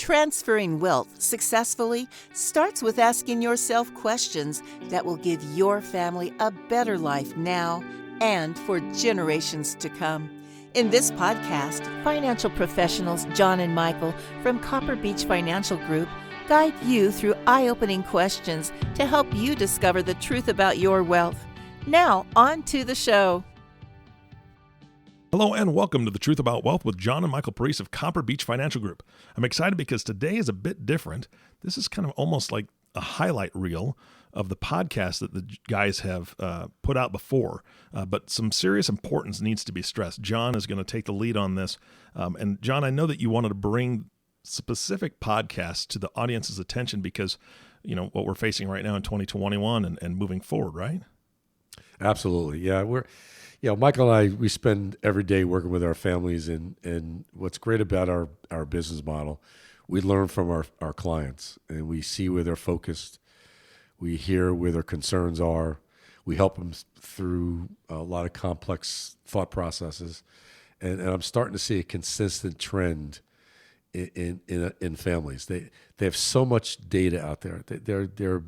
Transferring wealth successfully starts with asking yourself questions that will give your family a better life now and for generations to come. In this podcast, financial professionals John and Michael from Copper Beech Financial Group guide you through eye-opening questions to help you discover the truth about your wealth. Now, on to the show. Hello and welcome to The Truth About Wealth with John and Michael Parise of Copper Beech Financial Group. I'm excited because today is a bit different. This is kind of almost like a highlight reel of the podcast that the guys have put out before, but some serious importance needs to be stressed. John is going to take the lead on this. And John, I know that you wanted to bring specific podcasts to the audience's attention because, you know, what we're facing right now in 2021 and moving forward, right? Absolutely. Yeah. Michael and I, we spend every day working with our families, and what's great about our business model, we learn from our clients, and we see where they're focused. We hear where their concerns are. We help them through a lot of complex thought processes, and I'm starting to see a consistent trend in families. They have so much data out there. They're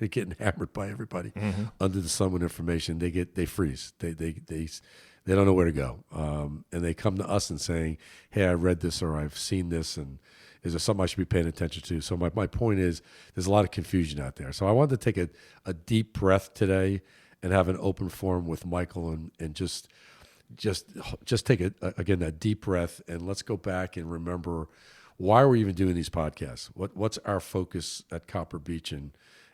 getting hammered by everybody under the sun with information. They freeze. They don't know where to go. And they come to us and saying, "Hey, I read this or I've seen this, and is there something I should be paying attention to?" So my point is, there's a lot of confusion out there. So I wanted to take a deep breath today and have an open forum with Michael and just take that deep breath, and let's go back and remember why we're even doing these podcasts. What's our focus at Copper Beech, and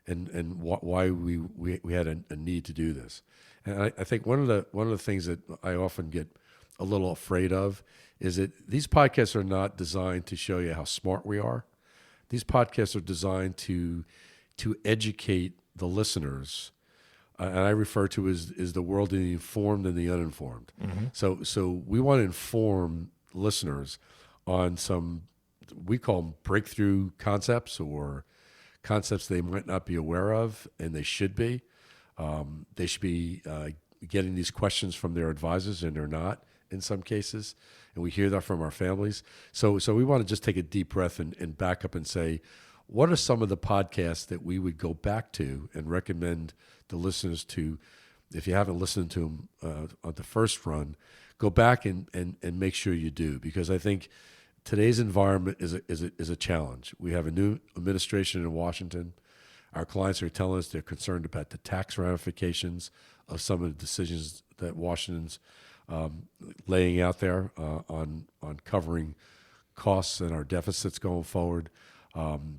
why we had a need to do this. And I think one of the things that I often get a little afraid of is that these podcasts are not designed to show you how smart we are. These podcasts are designed to educate the listeners. And I refer to as the world of the informed and the uninformed. Mm-hmm. So we want to inform listeners on some, we call them breakthrough concepts, or concepts they might not be aware of, and they should be. They should be getting these questions from their advisors, and they're not in some cases. And we hear that from our families. So we want to just take a deep breath and back up and say, what are some of the podcasts that we would go back to and recommend the listeners to? If you haven't listened to them on the first run, go back and make sure you do, because I think today's environment is a challenge. We have a new administration in Washington. Our clients are telling us they're concerned about the tax ramifications of some of the decisions that Washington's laying out there on covering costs and our deficits going forward.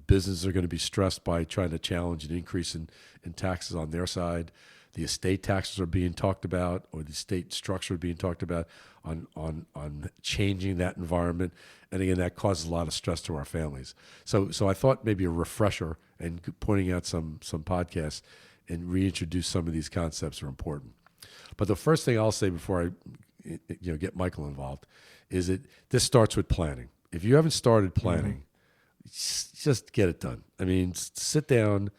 Businesses are going to be stressed by trying to challenge an increase in taxes on their side. The estate taxes are being talked about, or the state structure being talked about on changing that environment. And again, that causes a lot of stress to our families. So I thought maybe a refresher and pointing out some podcasts and reintroduce some of these concepts are important. But the first thing I'll say before I get Michael involved is that this starts with planning. If you haven't started planning, just get it done. I mean, sit down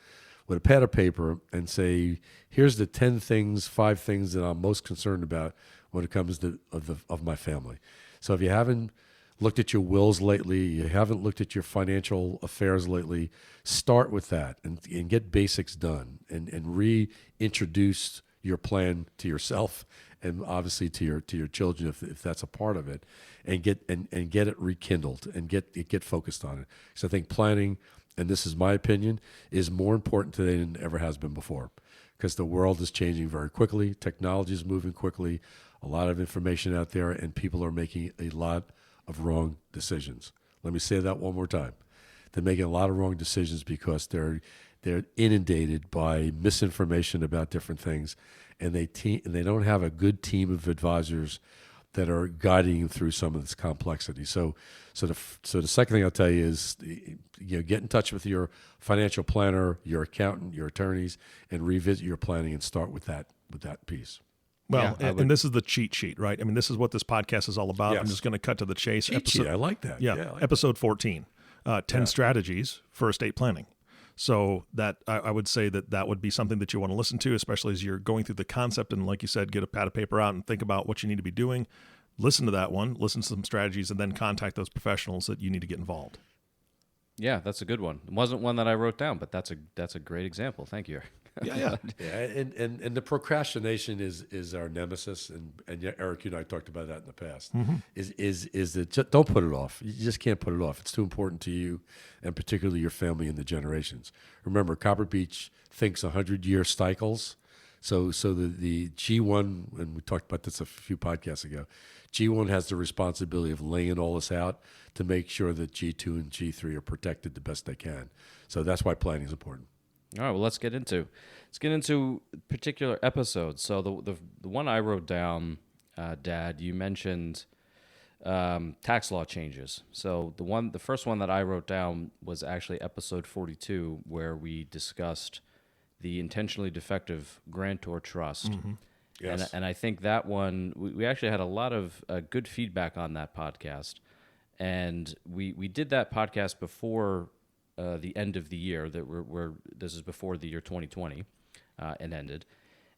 with a pad of paper and say, here's the 5 things that I'm most concerned about when it comes to of my family. So if you haven't looked at your wills lately, you haven't looked at your financial affairs lately, start with that and get basics done and reintroduce your plan to yourself and obviously to your children if that's a part of it, and get it rekindled and get focused on it. So I think planning, and this is my opinion, is more important today than it ever has been before, because the world is changing very quickly. Technology is moving quickly. A lot of information out there, and people are making a lot of wrong decisions. Let me say that one more time. They're making a lot of wrong decisions because they're inundated by misinformation about different things, and they don't have a good team of advisors that are guiding you through some of this complexity. So the second thing I'll tell you is, get in touch with your financial planner, your accountant, your attorneys, and revisit your planning and start with that piece. Well, and this is the cheat sheet, right? I mean, this is what this podcast is all about. Yes. I'm just going to cut to the chase. Cheat sheet, I like that. Yeah, episode 14, 10 strategies for estate planning. So that I would say that would be something that you want to listen to, especially as you're going through the concept. And like you said, get a pad of paper out and think about what you need to be doing. Listen to that one, listen to some strategies, and then contact those professionals that you need to get involved. Yeah, that's a good one. It wasn't one that I wrote down, but that's a great example. Thank you. Yeah. And the procrastination is our nemesis, and yeah, Eric, you and I talked about that in the past. Is that don't put it off. You just can't put it off. It's too important to you, and particularly your family and the generations. Remember, Copper Beech thinks 100-year cycles. So the G1, and we talked about this a few podcasts ago. G1 has the responsibility of laying all this out to make sure that G2 and G3 are protected the best they can. So that's why planning is important. All right, well, let's get into particular episodes. So the one I wrote down, Dad, you mentioned tax law changes. So the first one that I wrote down was actually episode 42, where we discussed the intentionally defective grantor trust. Yes. And I think that one, we actually had a lot of good feedback on that podcast. And we did that podcast before the end of the year. This is before the year 2020 and ended.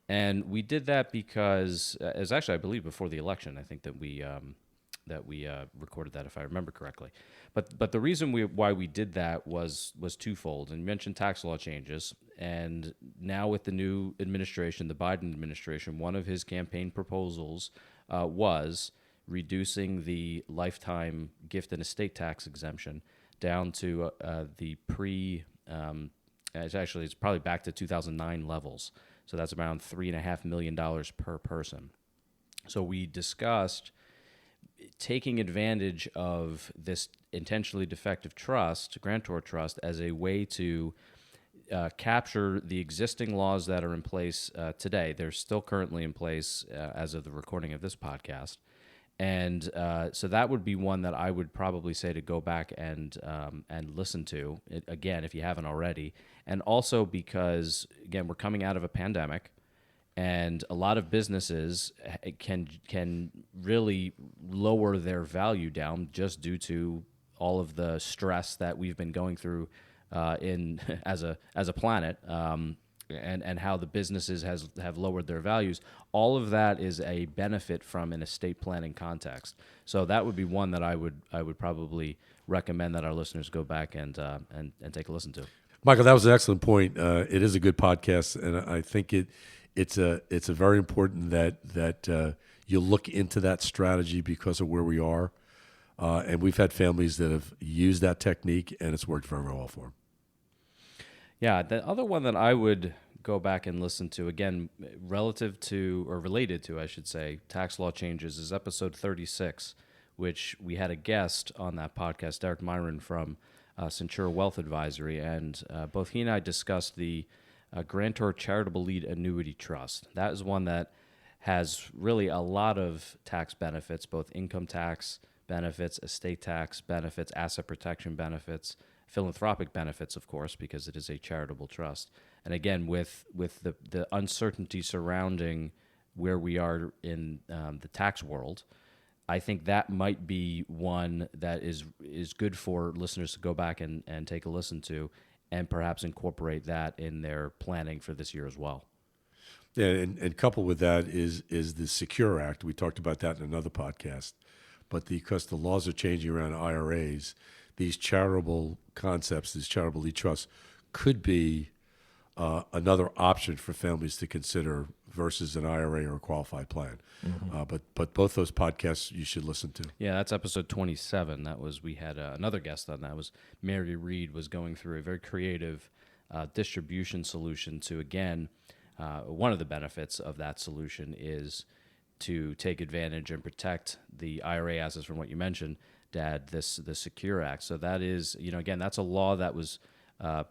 And we did that because, it was actually, I believe, before the election. I think that we recorded that, if I remember correctly. But the reason why we did that was twofold. And you mentioned tax law changes. And now with the new administration, the Biden administration, one of his campaign proposals was reducing the lifetime gift and estate tax exemption down to the it's probably back to 2009 levels. So that's around $3.5 million per person. So we discussed taking advantage of this intentionally defective trust, grantor trust, as a way to capture the existing laws that are in place today. They're still currently in place as of the recording of this podcast. And so that would be one that I would probably say to go back and listen to, again, if you haven't already. And also because, again, we're coming out of a pandemic, and a lot of businesses can really lower their value down just due to all of the stress that we've been going through as a planet, and how the businesses have lowered their values. All of that is a benefit from an estate planning context. So that would be one that I would probably recommend that our listeners go back and take a listen to. Michael, that was an excellent point. It is a good podcast, and I think it's a very important that you look into that strategy because of where we are. And we've had families that have used that technique, and it's worked very well for them. Yeah, the other one that I would go back and listen to, again, related to, I should say, tax law changes, is episode 36, which we had a guest on that podcast, Derek Myron from Centura Wealth Advisory, and both he and I discussed the Grantor Charitable Lead Annuity Trust. That is one that has really a lot of tax benefits, both income tax benefits, estate tax benefits, asset protection benefits, philanthropic benefits, of course, because it is a charitable trust. And again, with the uncertainty surrounding where we are in the tax world, I think that might be one that is good for listeners to go back and take a listen to, and perhaps incorporate that in their planning for this year as well. Yeah, and coupled with that is the Secure Act. We talked about that in another podcast. But because the laws are changing around IRAs, these charitable concepts, these charitable lead trusts, could be another option for families to consider versus an IRA or a qualified plan. Mm-hmm. But both those podcasts you should listen to. Yeah, that's episode 27. We had another guest on that. Was Mary Reed was going through a very creative distribution solution to, again, one of the benefits of that solution is to take advantage and protect the IRA assets from what you mentioned, Dad, the Secure Act. So that is, again, that's a law that was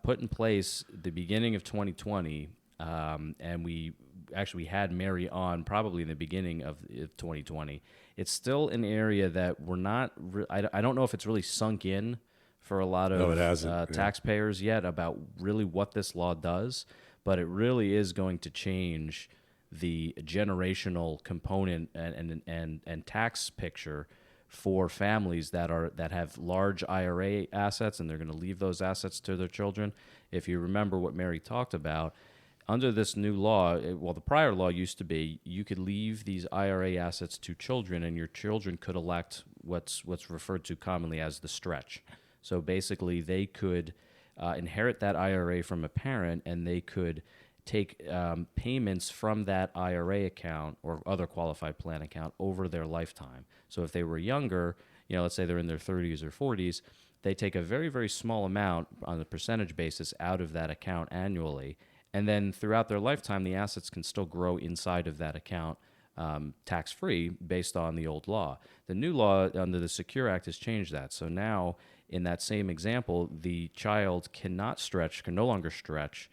put in place the beginning of 2020, and we actually had Mary on probably in the beginning of 2020. It's still an area that we're not, I don't know if it's really sunk in for a lot of taxpayers yet about really what this law does, but it really is going to change the generational component and tax picture for families that have large IRA assets, and they're going to leave those assets to their children. If you remember what Mary talked about, under this new law, the prior law used to be you could leave these IRA assets to children, and your children could elect what's referred to commonly as the stretch. So basically, they could inherit that IRA from a parent, and they could take payments from that IRA account or other qualified plan account over their lifetime. So if they were younger, let's say they're in their 30s or 40s, they take a very, very small amount on a percentage basis out of that account annually. And then throughout their lifetime, the assets can still grow inside of that account tax-free based on the old law. The new law under the Secure Act has changed that. So now, in that same example, the child can no longer stretch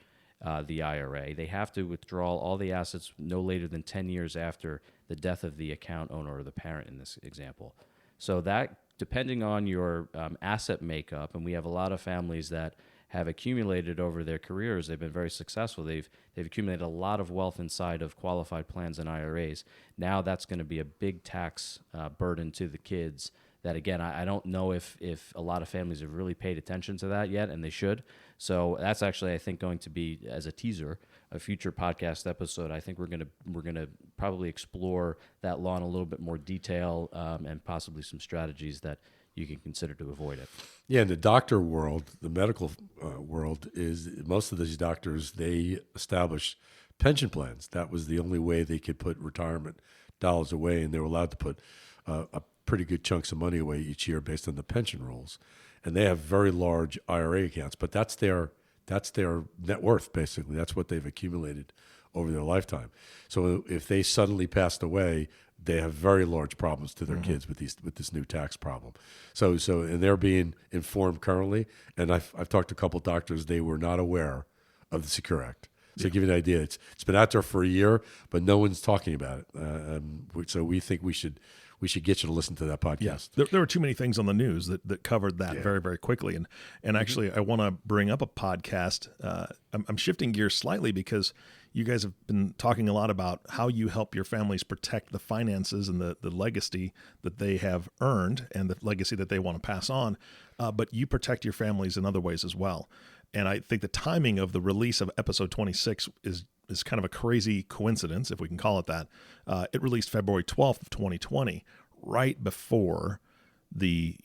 the IRA. They have to withdraw all the assets no later than 10 years after the death of the account owner or the parent in this example. So that, depending on your asset makeup, and we have a lot of families that have accumulated over their careers, they've been very successful. They've accumulated a lot of wealth inside of qualified plans and IRAs. Now that's going to be a big tax burden to the kids. That, again, I don't know if a lot of families have really paid attention to that yet, and they should. So that's actually, I think, going to be, as a teaser, a future podcast episode. I think we're gonna probably explore that law in a little bit more detail, and possibly some strategies that you can consider to avoid it. Yeah, in the doctor world, the medical world, is most of these doctors, they established pension plans. That was the only way they could put retirement dollars away, and they were allowed to put a pretty good chunks of money away each year based on the pension rules. And they have very large IRA accounts, but that's their net worth, basically. That's what they've accumulated over their lifetime. So if they suddenly passed away, they have very large problems to their kids with this new tax problem. So and they're being informed currently. And I've talked to a couple doctors; they were not aware of the Secure Act. So to give you an idea, it's been out there for a year, but no one's talking about it. So we think we should get you to listen to that podcast. Yes. There were too many things on the news that covered that very, very quickly. And actually, I want to bring up a podcast. I'm shifting gears slightly because you guys have been talking a lot about how you help your families protect the finances and the legacy that they have earned and the legacy that they want to pass on. But you protect your families in other ways as well. And I think the timing of the release of episode 26 is kind of a crazy coincidence, if we can call it that. It released February 12th of 2020, right before the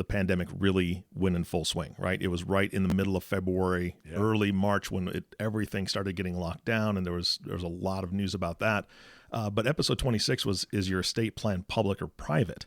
pandemic really went in full swing, right? It was right in the middle of February, early March, when everything started getting locked down, and there was a lot of news about that. But episode 26 is your estate plan public or private?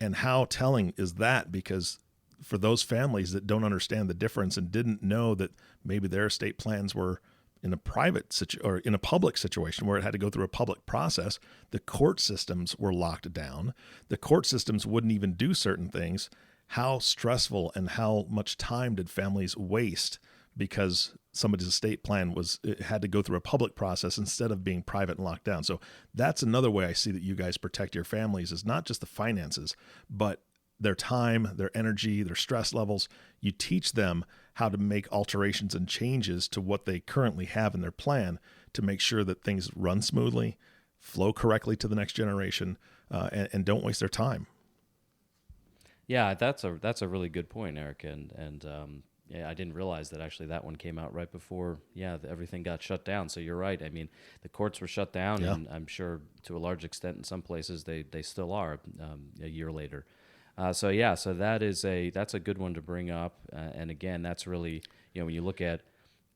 And how telling is that? Because for those families that don't understand the difference and didn't know that maybe their estate plans were in a private or in a public situation where it had to go through a public process, the court systems were locked down. The court systems wouldn't even do certain things. How stressful and how much time did families waste because somebody's estate plan had to go through a public process instead of being private and locked down? So that's another way I see that you guys protect your families, is not just the finances, but their time, their energy, their stress levels. You teach them how to make alterations and changes to what they currently have in their plan to make sure that things run smoothly, flow correctly to the next generation, and don't waste their time. Yeah, that's a really good point, Eric. And I didn't realize that actually that one came out right before everything got shut down. So you're right. I mean, the courts were shut down, and I'm sure to a large extent in some places they still are a year later. So that's a good one to bring up. And again, that's really, when you look at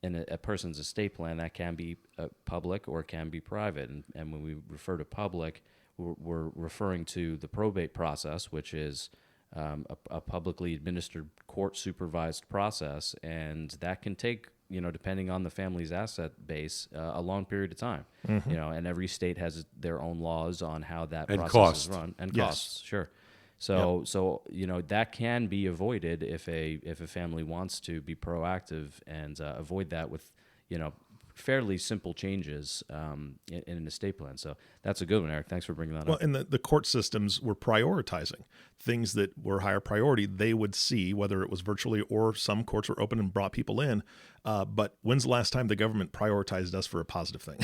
a person's estate plan, that can be public or it can be private. And when we refer to public, we're referring to the probate process, which is a publicly administered court supervised process. And that can take, depending on the family's asset base, a long period of time. And every state has their own laws on how that process is run. And costs, sure. So that can be avoided if a family wants to be proactive and avoid that with fairly simple changes in an estate plan. So that's a good one, Eric. Thanks for bringing that up. Well, and the court systems were prioritizing things that were higher priority. They would see whether it was virtually or some courts were open and brought people in. But when's the last time the government prioritized us for a positive thing?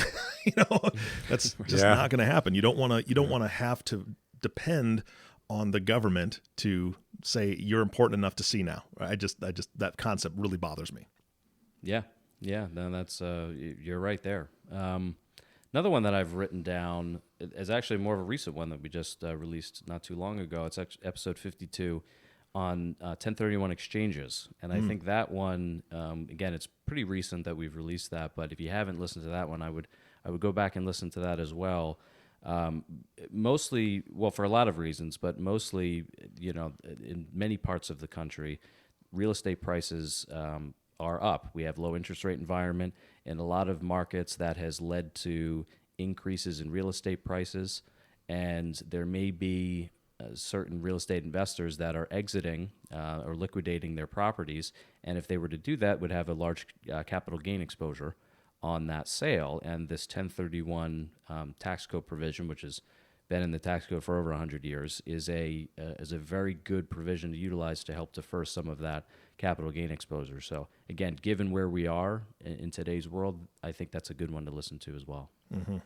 That's just not going to happen. You don't want to have to depend on the government to say you're important enough to see now. I just that concept really bothers me. Yeah, no, that's you're right there. Another one that I've written down is actually more of a recent one that we just released not too long ago. It's actually episode 52, on 1031 exchanges. And I think that one, again, it's pretty recent that we've released that, but if you haven't listened to that one, I would go back and listen to that as well. Mostly, well, for a lot of reasons, but mostly, in many parts of the country, real estate prices are up. We have low interest rate environment in a lot of markets that has led to increases in real estate prices, and there may be certain real estate investors that are exiting or liquidating their properties, and if they were to do that, would have a large capital gain exposure on that sale. And this 1031 tax code provision, which has been in the tax code for over 100 years, is a very good provision to utilize to help defer some of that capital gain exposure. So again, given where we are in today's world, I think that's a good one to listen to as well. Mm-hmm.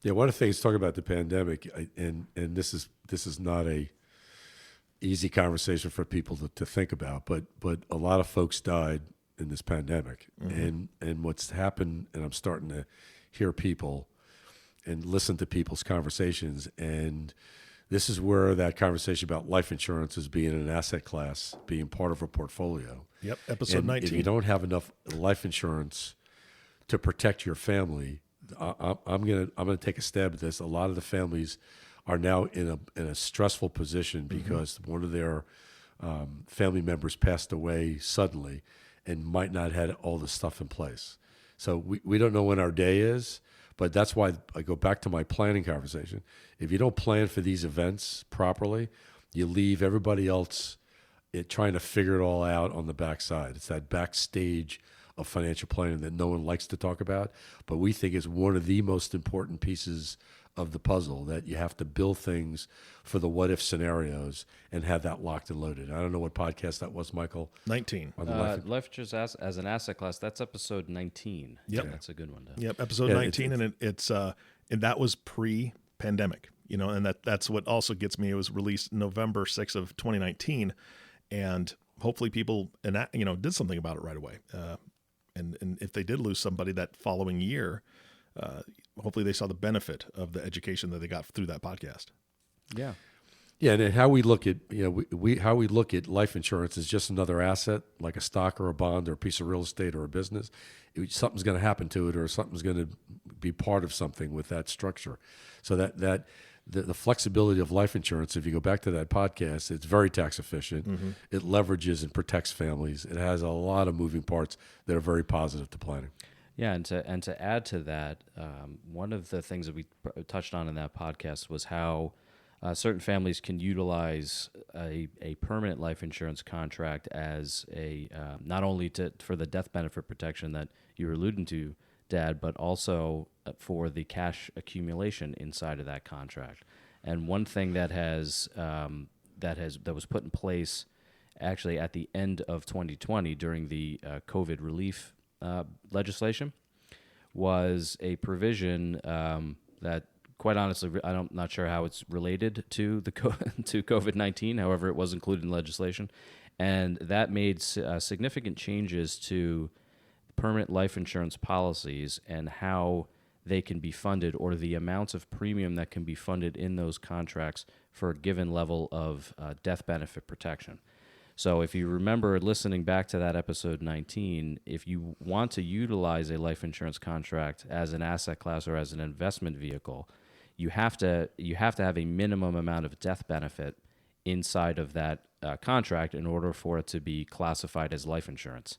Yeah, one of the things talking about the pandemic, and this is not a easy conversation for people to think about, but a lot of folks died in this pandemic, and what's happened, and I'm starting to hear people and listen to people's conversations, and this is where that conversation about life insurance as being an asset class, being part of a portfolio. Yep, episode 19. If you don't have enough life insurance to protect your family, I'm gonna take a stab at this. A lot of the families are now in a stressful position because one of their family members passed away suddenly and might not have all the stuff in place. So we don't know when our day is, but that's why I go back to my planning conversation. If you don't plan for these events properly, you leave everybody else trying to figure it all out on the backside. It's that backstage of financial planning that no one likes to talk about, but we think is one of the most important pieces of the puzzle, that you have to build things for the what-if scenarios and have that locked and loaded. I don't know what podcast that was, Michael. 19. On the Life insurance as an asset class, that's episode 19. Yep. So that's a good one. Yep, episode 19, and it's and that was pre-pandemic, and that's what also gets me. It was released November 6th of 2019, and hopefully people did something about it right away. And if they did lose somebody that following year, hopefully they saw the benefit of the education that they got through that podcast. Yeah, and how we look at how we look at life insurance is just another asset, like a stock or a bond or a piece of real estate or a business. Something's going to happen to it, or something's going to be part of something with that structure. So that the flexibility of life insurance, if you go back to that podcast, it's very tax efficient. It leverages and protects families. It has a lot of moving parts that are very positive to planning. Yeah, and to add to that, one of the things that we touched on in that podcast was how certain families can utilize a permanent life insurance contract as not only for the death benefit protection that you were alluding to, Dad, but also for the cash accumulation inside of that contract. And one thing that was put in place actually at the end of 2020 during the COVID relief legislation was a provision that, quite honestly, I'm not sure how it's related to to COVID-19. However, it was included in legislation, and that made significant changes to permanent life insurance policies and how they can be funded, or the amounts of premium that can be funded in those contracts for a given level of death benefit protection. So if you remember listening back to that episode 19, if you want to utilize a life insurance contract as an asset class or as an investment vehicle, you have to have a minimum amount of death benefit inside of that contract in order for it to be classified as life insurance.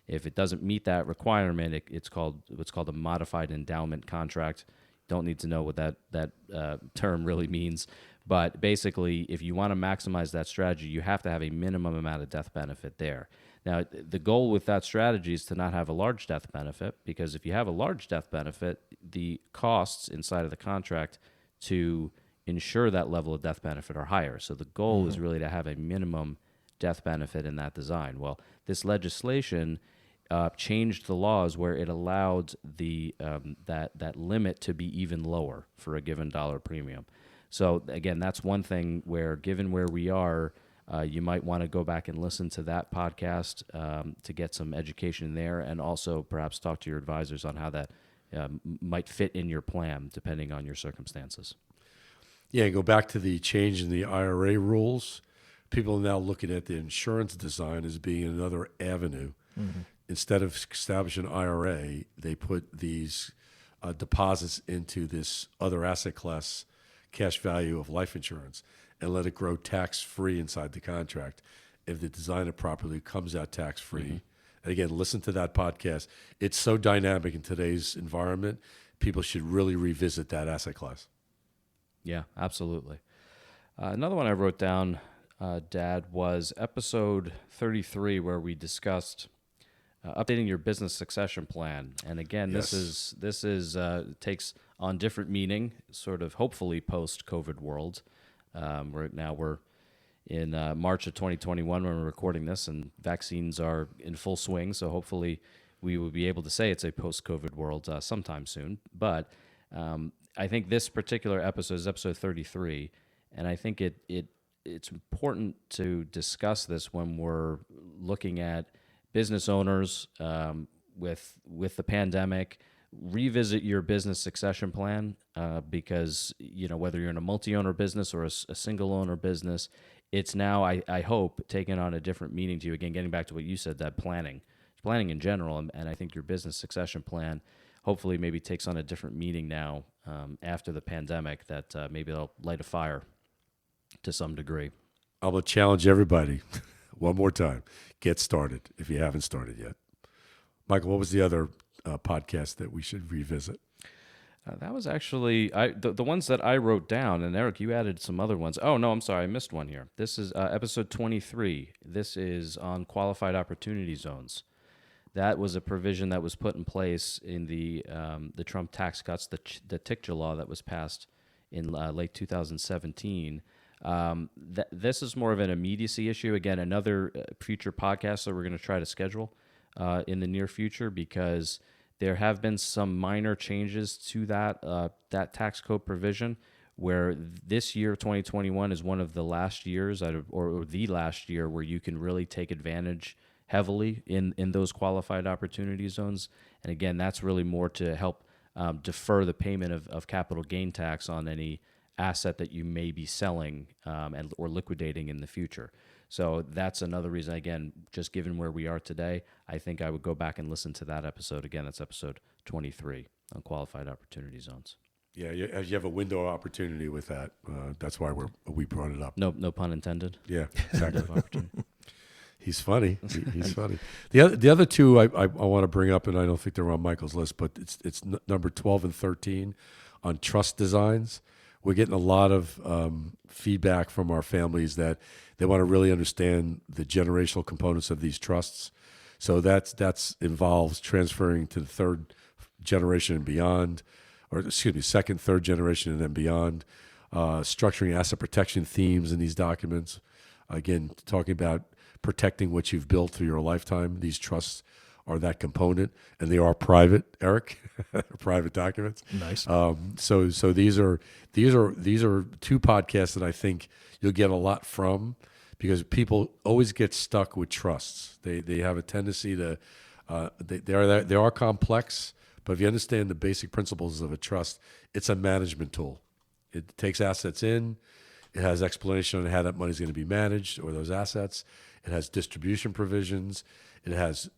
If it doesn't meet that requirement, it's called what's called a modified endowment contract. Don't need to know what that term really means. But basically, if you want to maximize that strategy, you have to have a minimum amount of death benefit there. Now, the goal with that strategy is to not have a large death benefit, because if you have a large death benefit, the costs inside of the contract to ensure that level of death benefit are higher. So the goal is really to have a minimum death benefit in that design. Well, this legislation changed the laws where it allowed that limit to be even lower for a given dollar premium. So again, that's one thing where, given where we are, you might want to go back and listen to that podcast to get some education there, and also perhaps talk to your advisors on how that might fit in your plan depending on your circumstances. Yeah, go back to the change in the IRA rules. people are now looking at the insurance design as being another avenue. Instead of establishing an IRA, they put these deposits into this other asset class, cash value of life insurance, and let it grow tax-free inside the contract. If they design it properly, it comes out tax-free. And again, listen to that podcast. It's so dynamic in today's environment. People should really revisit that asset class. Yeah, absolutely. Another one I wrote down, Dad, was episode 33, where we discussed updating your business succession plan. And again, Yes. this is takes on different meaning, sort of hopefully post-COVID world. We're in March of 2021 when we're recording this, and vaccines are in full swing. So hopefully we will be able to say it's a post-COVID world sometime soon. But I think this particular episode is episode 33, and I think it's important to discuss this when we're looking at business owners with the pandemic. Revisit your business succession plan because whether you're in a multi-owner business or a single owner business, it's now I hope taking on a different meaning to you. Again, getting back to what you said, that planning in general, and I think your business succession plan hopefully maybe takes on a different meaning now after the pandemic. That maybe it'll light a fire to some degree. I'm going to challenge everybody one more time. Get started if you haven't started yet. Michael, what was the other podcast that we should revisit? That was actually the ones that I wrote down, and Eric, you added some other ones. Oh, no, I'm sorry, I missed one here. This is episode 23. This is on qualified opportunity zones. That was a provision that was put in place in the Trump tax cuts, the TICJA law that was passed in late 2017. This is more of an immediacy issue. Again, another future podcast that we're going to try to schedule in the near future, because there have been some minor changes to that tax code provision, where this year, 2021, is one of the last years, or the last year, where you can really take advantage heavily in those qualified opportunity zones. And again, that's really more to help defer the payment of capital gain tax on any asset that you may be selling or liquidating in the future. So that's another reason, again, just given where we are today, I think I would go back and listen to that episode. Again, that's episode 23 on qualified opportunity zones. Yeah, you have a window of opportunity with that. That's why we brought it up. No pun intended. Yeah, exactly. He's funny. He's funny. The other two I want to bring up, and I don't think they're on Michael's list, but it's number 12 and 13 on trust designs. We're getting a lot of feedback from our families that they want to really understand the generational components of these trusts. So that's involves transferring to the third generation and beyond, second, third generation and then beyond, structuring asset protection themes in these documents. Again, talking about protecting what you've built through your lifetime. These trusts are that component, and they are private, Eric, private documents. Nice. So these are two podcasts that I think you'll get a lot from, because people always get stuck with trusts. They have a tendency to they are complex, but if you understand the basic principles of a trust, it's a management tool. It takes assets in. It has explanation on how that money is going to be managed, or those assets. It has distribution provisions. It has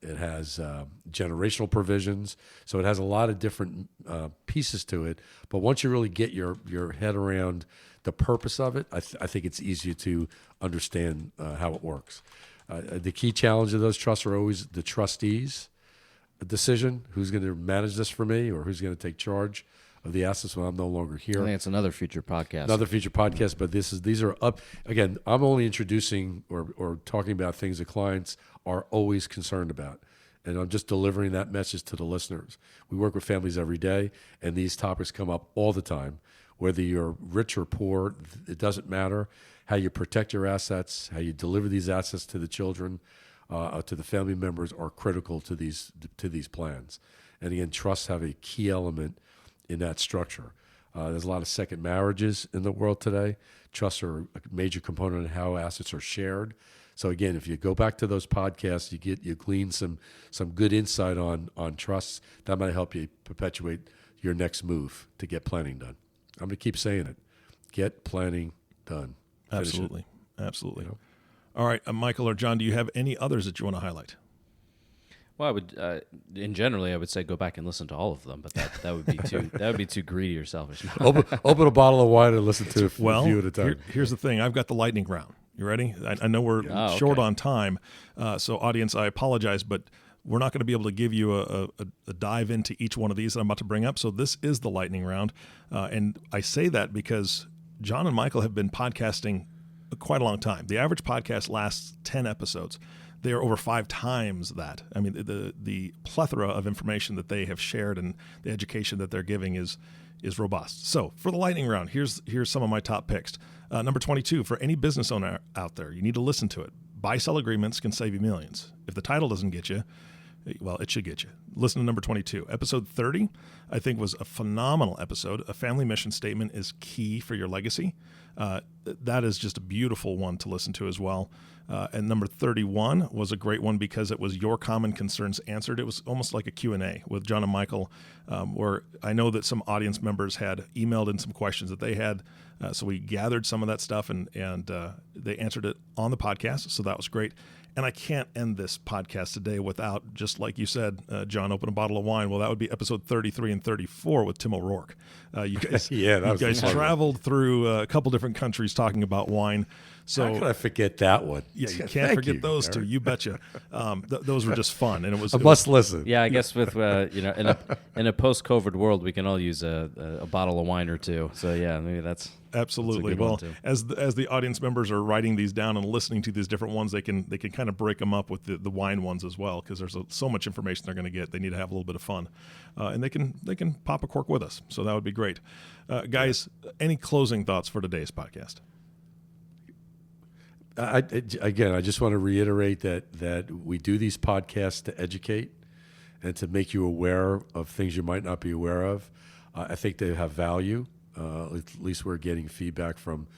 generational provisions. So it has a lot of different pieces to it. But once you really get your head around the purpose of it, I think it's easier to understand how it works. The key challenge of those trusts are always the trustees' decision: who's going to manage this for me, or who's going to take charge of the assets when I'm no longer here. I think it's another future podcast. But these are up again. I'm only introducing or talking about things that clients are always concerned about, and I'm just delivering that message to the listeners. We work with families every day, and these topics come up all the time. Whether you're rich or poor, it doesn't matter. How you protect your assets, how you deliver these assets to the children, to the family members, are critical to these plans. And again, trusts have a key element in that structure. There's a lot of second marriages in the world today. Trusts are a major component of how assets are shared. So again, if you go back to those podcasts, you glean some good insight on trusts. That might help you perpetuate your next move to get planning done. I'm going to keep saying it. Get planning done. Absolutely. Absolutely. You know? All right, Michael or John, do you have any others that you want to highlight? Well, I would, I would say go back and listen to all of them, but that would be too greedy or selfish. Open a bottle of wine and listen to a few at a time. Here's the thing. I've got the lightning round. You ready? I know we're short on time, so audience, I apologize, but we're not going to be able to give you a dive into each one of these that I'm about to bring up. So this is the lightning round, and I say that because John and Michael have been podcasting quite a long time. The average podcast lasts 10 episodes. They are over 5 times that. I mean, the plethora of information that they have shared and the education that they're giving is robust. So for the lightning round, here's some of my top picks. Number 22, for any business owner out there, you need to listen to it. Buy-sell agreements can save you millions. If the title doesn't get you, well, it should get you. Listen to number 22. Episode 30, I think, was a phenomenal episode. A family mission statement is key for your legacy. That is just a beautiful one to listen to as well. And number 31 was a great one because it was your common concerns answered. It was almost like a Q&A with John and Michael, where I know that some audience members had emailed in some questions that they had. So we gathered some of that stuff and they answered it on the podcast. So that was great. And I can't end this podcast today without, just like you said, John, open a bottle of wine. Well, that would be episode 33 and 34 with Tim O'Rourke. You guys, you guys traveled through a couple different countries talking about wine. So how could I forget that one? Yeah, you can't forget those two. You betcha. Those were just fun, and it was. I must listen. Yeah, I guess with in a post-COVID world, we can all use a bottle of wine or two. So yeah, maybe that's absolutely. Well, as the audience members are writing these down and listening to these different ones, they can kind of break them up with the wine ones as well, because there's so much information they're going to get. They need to have a little bit of fun, and they can pop a cork with us. So that would be great, guys. Any closing thoughts for today's podcast? I just want to reiterate that we do these podcasts to educate and to make you aware of things you might not be aware of. I think they have value. At least we're getting feedback from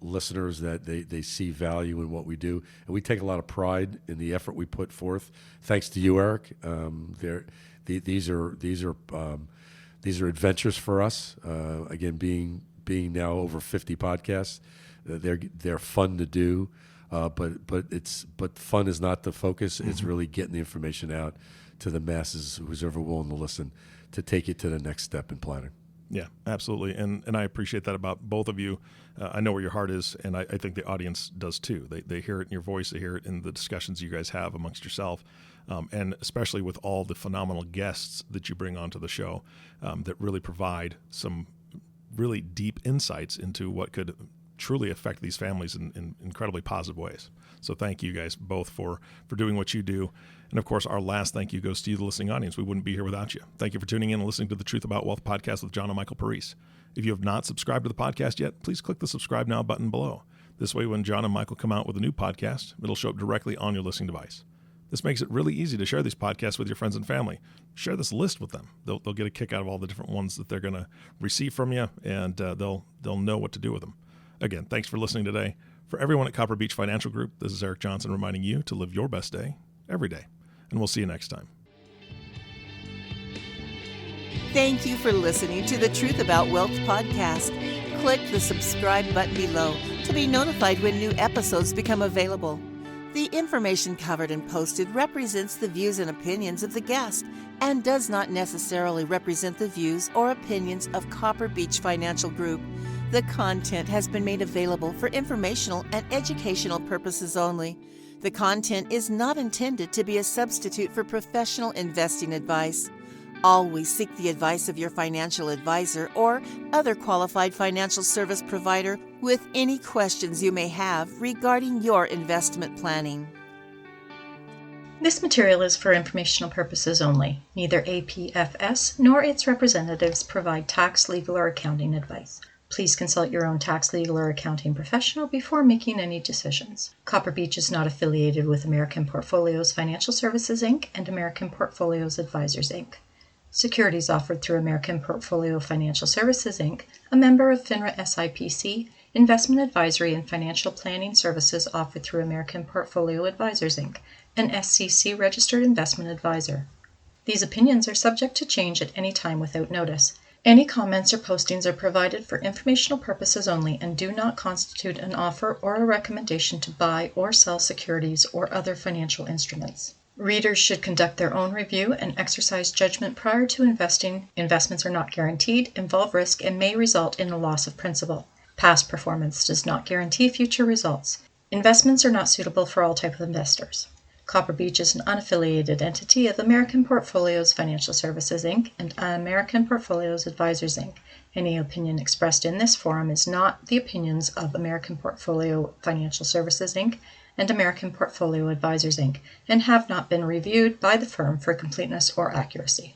listeners that they see value in what we do, and we take a lot of pride in the effort we put forth. Thanks to you, Eric. These are adventures for us. Again, being now over 50 podcasts. They're fun to do, but fun is not the focus. Mm-hmm. It's really getting the information out to the masses, who's ever willing to listen, to take it to the next step in planning. Yeah, absolutely, and I appreciate that about both of you. I know where your heart is, and I think the audience does too. They hear it in your voice, they hear it in the discussions you guys have amongst yourself, and especially with all the phenomenal guests that you bring onto the show that really provide some really deep insights into what could truly affect these families in incredibly positive ways. So thank you guys both for doing what you do. And of course, our last thank you goes to you, the listening audience. We wouldn't be here without you. Thank you for tuning in and listening to the Truth About Wealth podcast with John and Michael Parise. If you have not subscribed to the podcast yet, please click the subscribe now button below. This way, when John and Michael come out with a new podcast, it'll show up directly on your listening device. This makes it really easy to share these podcasts with your friends and family. Share this list with them. They'll get a kick out of all the different ones that they're going to receive from you, and they'll know what to do with them. Again, thanks for listening today. For everyone at Copper Beech Financial Group, this is Eric Johnson reminding you to live your best day every day. And we'll see you next time. Thank you for listening to the Truth About Wealth podcast. Click the subscribe button below to be notified when new episodes become available. The information covered and posted represents the views and opinions of the guest and does not necessarily represent the views or opinions of Copper Beech Financial Group. The content has been made available for informational and educational purposes only. The content is not intended to be a substitute for professional investing advice. Always seek the advice of your financial advisor or other qualified financial service provider with any questions you may have regarding your investment planning. This material is for informational purposes only. Neither APFS nor its representatives provide tax, legal, or accounting advice. Please consult your own tax, legal, or accounting professional before making any decisions. Copper Beech is not affiliated with American Portfolios Financial Services, Inc. and American Portfolios Advisors, Inc. Securities offered through American Portfolio Financial Services, Inc., a member of FINRA SIPC, investment advisory and financial planning services offered through American Portfolio Advisors, Inc., an SCC-registered investment advisor. These opinions are subject to change at any time without notice. Any comments or postings are provided for informational purposes only and do not constitute an offer or a recommendation to buy or sell securities or other financial instruments. Readers should conduct their own review and exercise judgment prior to investing. Investments are not guaranteed, involve risk, and may result in a loss of principal. Past performance does not guarantee future results. Investments are not suitable for all types of investors. Copper Beech is an unaffiliated entity of American Portfolios Financial Services, Inc. and American Portfolios Advisors, Inc. Any opinion expressed in this forum is not the opinions of American Portfolio Financial Services, Inc. and American Portfolio Advisors, Inc., and have not been reviewed by the firm for completeness or accuracy.